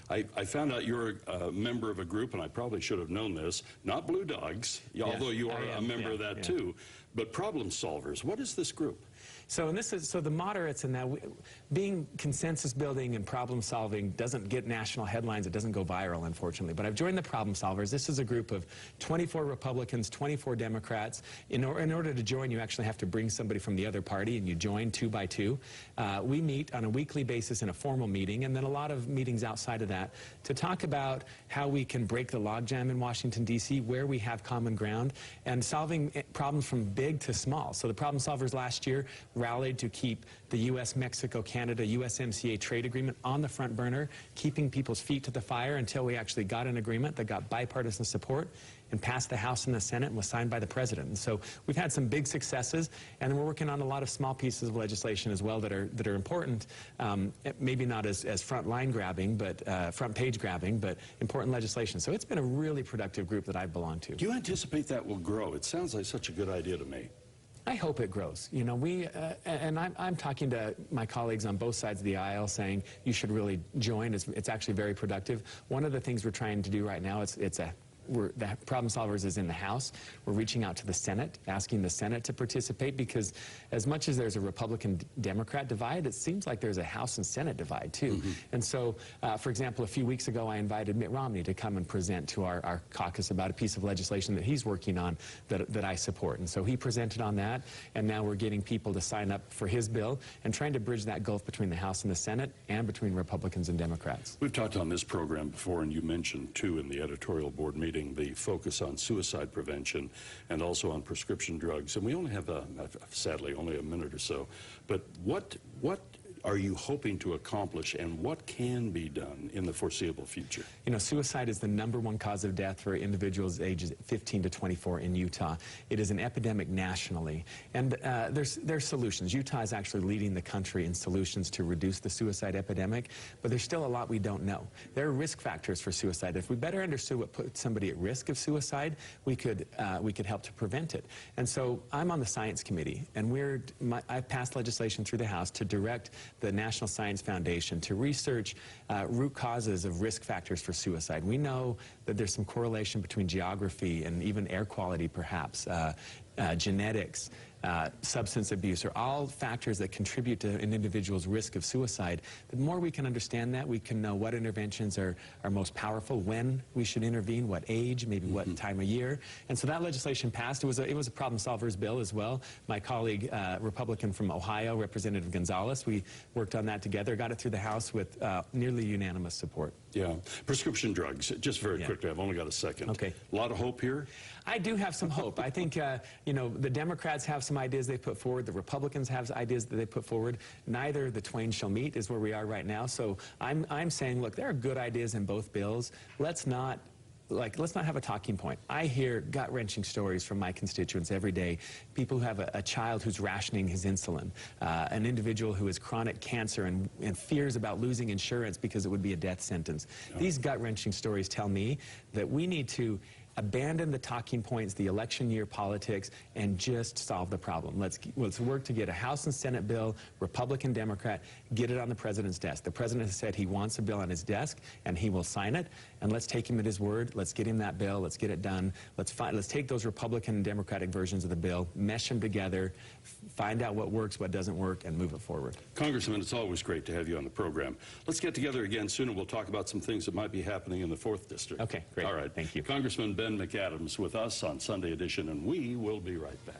I found out you're a member of a group, and I probably should have known this, not Blue Dogs, although you are a member of that too, but Problem Solvers. What is this group? So, the moderates in that, being consensus building and problem solving doesn't get national headlines. It doesn't go viral, unfortunately. But I've joined the Problem Solvers. This is a group of 24 Republicans, 24 Democrats. In order to join, you actually have to bring somebody from the other party, and you join 2 by 2. We meet on a weekly basis in a formal meeting, and then a lot of meetings outside of that to talk about how we can break the logjam in Washington, D.C., where we have common ground, and solving problems from big to small. So the Problem Solvers last year rallied to keep the U.S., Mexico, Canada, USMCA trade agreement on the front burner, keeping people's feet to the fire until we actually got an agreement that got bipartisan support and passed the House and the Senate and was signed by the President. And so we've had some big successes, and then we're working on a lot of small pieces of legislation as well that are important, maybe not as front line grabbing, but front page grabbing, but important legislation. So it's been a really productive group that I belong to. Do you anticipate that will grow? It sounds like such a good idea to me. I hope it grows. You know, and I'm talking to my colleagues on both sides of the aisle saying you should really join. It's actually very productive. One of the things we're trying to do right now, the Problem Solvers is in the House. We're reaching out to the Senate, asking the Senate to participate, because as much as there's a Republican-Democrat divide, it seems like there's a House and Senate divide, too. And so, for example, a few weeks ago, I invited Mitt Romney to come and present to our caucus about a piece of legislation that he's working on that I support. And so he presented on that, and now we're getting people to sign up for his bill and trying to bridge that gulf between the House and the Senate and between Republicans and Democrats. We've talked on this program before, and you mentioned, too, in the editorial board meeting, the focus on suicide prevention and also on prescription drugs. And we only have, sadly, only a minute or so. But what are you hoping to accomplish, and what can be done in the foreseeable future? You know, suicide is the #1 cause of death for individuals ages 15 to 24 in Utah. It is an epidemic nationally, and there's solutions. Utah is actually leading the country in solutions to reduce the suicide epidemic, but there's still a lot we don't know. There are risk factors for suicide. If we better understood what puts somebody at risk of suicide, we could help to prevent it. And so I'm on the Science Committee, and I've passed legislation through the House to direct the National Science Foundation to research root causes of risk factors for suicide. We know that there's some correlation between geography and even air quality, perhaps, genetics, substance abuse, are all factors that contribute to an individual's risk of suicide. The more we can understand that, we can know what interventions are most powerful, when we should intervene, what age, maybe what time of year. And so that legislation passed. It was a Problem Solvers bill as well. My colleague, Republican from Ohio, Representative Gonzalez, we worked on that together, got it through the House with nearly unanimous support. Yeah. Prescription drugs, just very quickly, I've only got a second. Okay. A lot of hope here? I do have some hope. I think, you know, the Democrats have some ideas they put forward. The Republicans have ideas that they put forward. Neither the twain shall meet is where we are right now. So I'm saying, look, there are good ideas in both bills. Let's not have a talking point. I hear gut-wrenching stories from my constituents every day. People who have a child who's rationing his insulin, an individual who has chronic cancer and fears about losing insurance because it would be a death sentence. Yeah. These gut-wrenching stories tell me that we need to abandon the talking points, the election year politics, and just solve the problem. Let's work to get a House and Senate bill, Republican, Democrat, get it on the President's desk. The President has said he wants a bill on his desk, and he will sign it. And let's take him at his word. Let's get him that bill. Let's get it done. Let's take those Republican and Democratic versions of the bill, mesh them together, find out what works, what doesn't work, and move it forward. Congressman, it's always great to have you on the program. Let's get together again soon, and we'll talk about some things that might be happening in the 4th District. Okay, great. All right. Thank you. Congressman Ben McAdams with us on Sunday Edition, and we will be right back.